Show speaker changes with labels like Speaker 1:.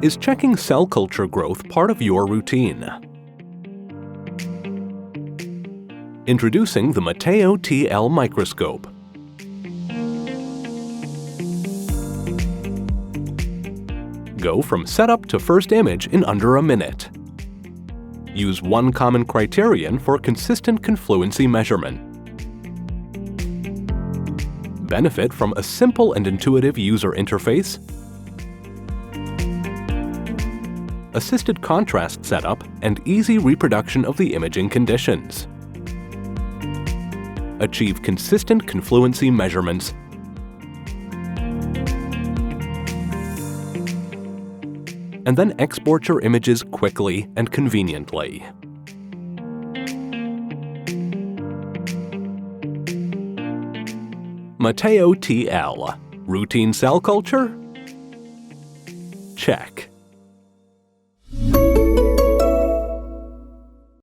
Speaker 1: Is checking cell culture growth part of your routine? Introducing the Mateo TL microscope. Go from setup to first image in under a minute. Use one common criterion for consistent confluency measurement. Benefit from a simple and intuitive user interface, assisted contrast setup, and easy reproduction of the imaging conditions. Achieve consistent confluency measurements and then export your images quickly and conveniently. Mateo TL. Routine cell culture? Check.